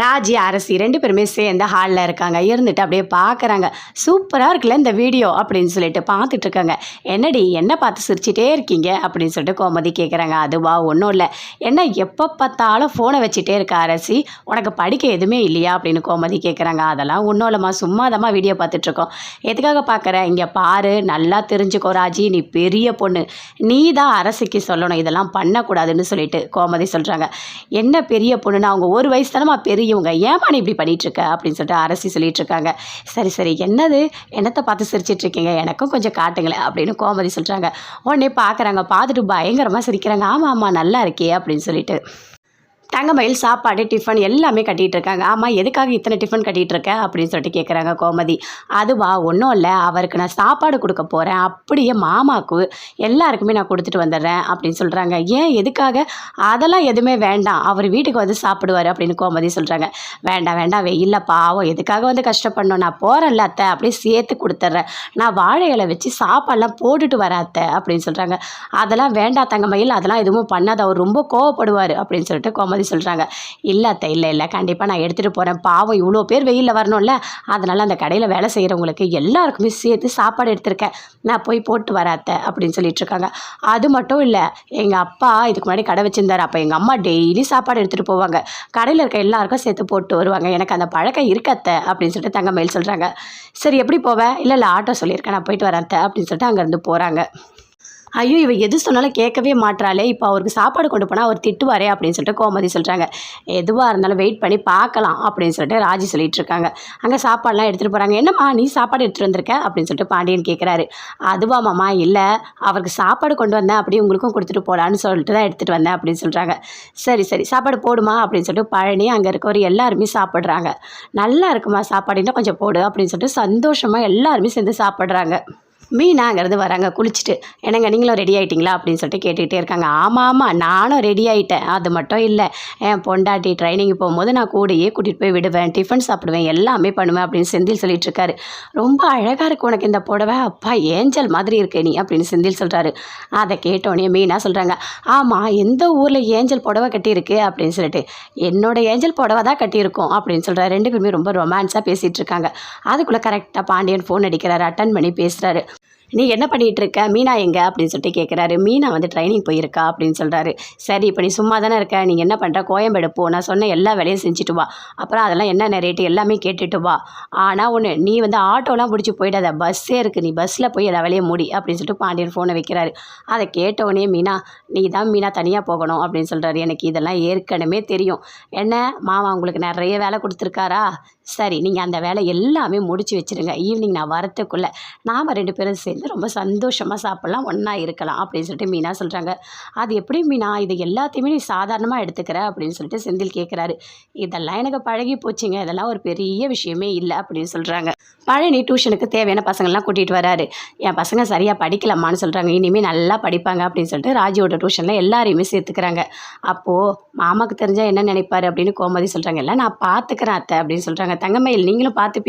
ராஜி, அரசி 2 பேருமே சேர்ந்து ஹால்ல இருக்காங்க. இருந்துட்டு அப்படியே பார்க்குறாங்க. "சூப்பரா இருக்குல்ல இந்த வீடியோ" அப்படின்னு சொல்லிட்டு பார்த்துட்ருக்காங்க. "என்னடி என்ன பார்த்து சிரிச்சிட்டே இருக்கீங்க?" அப்படின்னு சொல்லிட்டு கோமதி கேட்குறாங்க. "அதுவா ஒன்றும் இல்லை. என்ன எப்போ பார்த்தாலும் ஃபோனை வச்சுட்டே இருக்க அரசி, உனக்கு படிக்க எதுவுமே இல்லையா?" அப்படின்னு கோமதி கேட்குறாங்க. "அதெல்லாம் ஒன்றும் இல்லைம்மா, சும்மாதாம்மா வீடியோ பார்த்துட்ருக்கோம்." "எதுக்காக பார்க்குற? இங்கே பாரு, நல்லா தெரிஞ்சுக்கோ ராஜி, நீ பெரிய பொண்ணு. நீ தான் அரசிக்கு சொல்லணும் இதெல்லாம் பண்ணக்கூடாதுன்னு" சொல்லிட்டு கோமதி சொல்கிறாங்க. "என்ன பெரிய பொண்ணுன்னா, அவங்க ஒரு வயசு தானம்மா பெரியவங்க, ஏமா நீ இப்படி பண்ணிகிட்ருக்க?" அப்படின்னு சொல்லிட்டு அரசி சொல்லிட்டு இருக்காங்க. "சரி சரி, என்னது என்னத்தை பார்த்து சிரிச்சிட்ருக்கீங்க, எனக்கும் கொஞ்சம் காட்டுங்களேன்" அப்படின்னு கோமதி சொல்கிறாங்க. உடனே பார்க்குறாங்க. பார்த்துட்டு பயங்கரமாக சிரிக்கிறாங்க. "ஆமாம் ஆமாம், நல்லா இருக்கே" அப்படின்னு சொல்லிட்டு. தங்கமயில் சாப்பாடு, டிஃபன் எல்லாமே கட்டிகிட்டு இருக்காங்க. "ஆமாம், எதுக்காக இத்தனை டிஃபன் கட்டிகிட்டு இருக்க?" அப்படின்னு சொல்லிட்டு கேட்குறாங்க கோமதி. "அதுவா ஒன்றும் இல்லை, அவருக்கு நான் சாப்பாடு கொடுக்க போகிறேன். அப்படியே மாமாவுக்கு எல்லாருக்குமே நான் கொடுத்துட்டு வந்துடுறேன்" அப்படின்னு சொல்கிறாங்க. "ஏன், எதுக்காக?" "அதெல்லாம் எதுவுமே வேண்டாம், அவர் வீட்டுக்கு வந்து சாப்பிடுவார்" அப்படின்னு கோமதி சொல்கிறாங்க. "வேண்டாம் வேண்டாம், வெயில்ல பாவம், எதுக்காக வந்து கஷ்டப்படணும்? நான் போகிறேன்ல அத்தை, அப்படியே சேர்த்து கொடுத்துட்றேன். நான் வாழை இலை வச்சு சாப்பாடெல்லாம் போட்டுட்டு வரேன் அத்தை" அப்படின்னு சொல்கிறாங்க. "அதெல்லாம் வேண்டாம் தங்கமயில், அதெல்லாம் எதுவும் பண்ணாத, அவர் ரொம்ப கோவப்படுவார்" அப்படின்னு சொல்லிட்டு கோமதி சொல்கிறாங்க. "இல்லை அத்தை, இல்லை இல்லை, கண்டிப்பாக நான் எடுத்துகிட்டு போகிறேன். பாவம் இவ்வளோ பேர் வெயிலில் வரணும்ல, அதனால் அந்த கடையில் வேலை செய்கிறவங்களுக்கு எல்லாருக்குமே சேர்த்து சாப்பாடு எடுத்திருக்கேன். நான் போய் போட்டு வரேன் அத்தை" அப்படின்னு சொல்லிட்டு இருக்காங்க. "அது மட்டும் இல்லை, எங்கள் அப்பா இதுக்கு முன்னாடி கடை வச்சுருந்தார். அப்போ எங்கள் அம்மா டெய்லி சாப்பாடு எடுத்துகிட்டு போவாங்க. கடையில் இருக்க எல்லாருக்கும் சேர்த்து போட்டு வருவாங்க. எனக்கு அந்த பழக்கம் இருக்கு அத்தை" அப்படின்னு சொல்லிட்டு தங்கமயில் சொல்கிறாங்க. "சரி, எப்படி போவேன்?" "இல்லை இல்லை, ஆட்டோ சொல்லியிருக்கேன், நான் போயிட்டு வரேன் அத்தை" அப்படின்னு சொல்லிட்டு அங்கேருந்து போகிறாங்க. "ஐயோ, இவ எது சொன்னாலும் கேட்கவே மாட்றாளே, இப்போ அவருக்கு சாப்பாடு கொண்டு போனால் அவர் திட்டுவாரே" அப்படின்னு சொல்லிட்டு கோமதி சொல்கிறாங்க. "எதுவாக இருந்தாலும் வெயிட் பண்ணி பார்க்கலாம்" அப்படின்னு சொல்லிட்டு ராஜி சொல்லிட்டு இருக்காங்க. அங்கே சாப்பாடெலாம் எடுத்துகிட்டு போகிறாங்க. "என்னம்மா நீ சாப்பாடு எடுத்துகிட்டு வந்திருக்க?" அப்படின்னு சொல்லிட்டு பாண்டியன் கேட்குறாரு. "அதுவா மாமா, இல்லை அவருக்கு சாப்பாடு கொண்டு வந்தேன், அப்படியே உங்களுக்கும் கொடுத்துட்டு போகலான்னு சொல்லிட்டு தான் எடுத்துகிட்டு வந்தேன்" அப்படின்னு சொல்கிறாங்க. "சரி சரி, சாப்பாடு போடுமா" அப்படின்னு சொல்லிட்டு பழனி அங்கே இருக்கவர் எல்லாருமே சாப்பிட்றாங்க. "நல்லா இருக்குமா சாப்பாடு, இன்னும் கொஞ்சம் போடு" அப்படின்னு சொல்லிட்டு சந்தோஷமாக எல்லாருமே சேர்ந்து சாப்பிட்றாங்க. மீனாங்கிறது வராங்க குளிச்சுட்டு. "என்னங்க நீங்களும் ரெடி ஆகிட்டிங்களா?" அப்படின்னு சொல்லிட்டு கேட்டுக்கிட்டே இருக்காங்க. "ஆமாம் ஆமாம், நானும் ரெடி ஆகிட்டேன். அது மட்டும் இல்லை, என் பொண்டாட்டி ட்ரைனிங்கு போகும்போது நான் கூடையே கூட்டிகிட்டு போய் விடுவேன், டிஃபன் சாப்பிடுவேன், எல்லாமே பண்ணுவேன்" அப்படின்னு செந்தில் சொல்லிட்டு இருக்காரு. "ரொம்ப அழகாக இருக்கு உனக்கு இந்த புடவை, அப்பா ஏஞ்சல் மாதிரி இருக்கு நீ" அப்படின்னு செந்தில் சொல்கிறாரு. அதை கேட்டோடனே மீனா சொல்கிறாங்க. "ஆமாம், எந்த ஊரில் ஏஞ்சல் புடவை கட்டியிருக்கு?" அப்படின்னு சொல்லிட்டு. "என்னோட ஏஞ்சல் புடவை தான் கட்டியிருக்கோம்" அப்படின்னு சொல்கிறாரு. 2 பேருமே ரொம்ப ரொமான்ஸாக பேசிகிட்டு இருக்காங்க. அதுக்குள்ளே கரெக்டாக பாண்டியன் ஃபோன் அடிக்கிறாரு. அட்டன் பண்ணி பேசுகிறாரு. "நீ என்ன பண்ணிகிட்டு இருக்க? மீனா எங்கே?" அப்படின்னு சொல்லிட்டு கேட்குறாரு. "மீனா வந்து ட்ரைனிங் போயிருக்கா" அப்படின்னு சொல்கிறாரு. "சரி, இப்போ நீ சும்மா தானே இருக்க, நீ என்ன பண்ணுற, கோயம்பேடு போ, நான் சொன்ன எல்லா வேலையும் செஞ்சுட்டு வா, அப்புறம் அதெல்லாம் என்னென்ன ரேட்டு எல்லாமே கேட்டுட்டு வா. ஆனால் ஒன்று, நீ வந்து ஆட்டோலாம் பிடிச்சி போயிடாத, பஸ்ஸே இருக்குது, நீ பஸ்ஸில் போய் எல்லா வேலையும் முடி" அப்படின்னு சொல்லிட்டு பாண்டியன் ஃபோனை வைக்கிறாரு. அதை கேட்டவுடனே மீனா, "நீ தான் மீனா தனியாக போகணும்" அப்படின்னு சொல்கிறாரு. "எனக்கு இதெல்லாம் ஏற்கனவே தெரியும். என்ன மாமா உங்களுக்கு நிறைய வேலை கொடுத்துருக்காரா? சரி, நீங்கள் அந்த வேலை எல்லாமே முடிச்சு வச்சுருங்க. ஈவினிங் நான் வரத்துக்குள்ளே நாம் 2 பேரும் சேர்ந்து ரொம்ப சந்தோஷமாக சாப்பிட்லாம், ஒன்றா இருக்கலாம்" அப்படின்னு சொல்லிட்டு மீனா சொல்கிறாங்க. "அது எப்படி மீனா, இது எல்லாத்தையுமே நீ சாதாரணமாக எடுத்துக்கிற?" அப்படின்னு சொல்லிட்டு செந்தில் கேட்குறாரு. "இதெல்லாம் எனக்கு பழகி போச்சுங்க, இதெல்லாம் ஒரு பெரிய விஷயமே இல்லை" அப்படின்னு சொல்கிறாங்க. பழனி டியூஷனுக்கு தேவையான பசங்கள்லாம் கூட்டிகிட்டு வராரு. "என் பசங்க சரியாக படிக்கலம்மான்னு சொல்கிறாங்க, இனிமேல் நல்லா படிப்பாங்க" அப்படின்னு சொல்லிட்டு ராஜியோட டியூஷனில் எல்லாரையுமே சேர்த்துக்கிறாங்க. "அப்போது மாமாவுக்கு தெரிஞ்சால் என்ன நினைப்பார்?" அப்படின்னு கோமதி சொல்கிறாங்க. "எல்லாம் நான் பார்த்துக்கிறேன் அத்தை" அப்படின்னு சொல்கிறாங்க. "தங்கமயில் நீங்களும் பார்த்துப்பீங்க"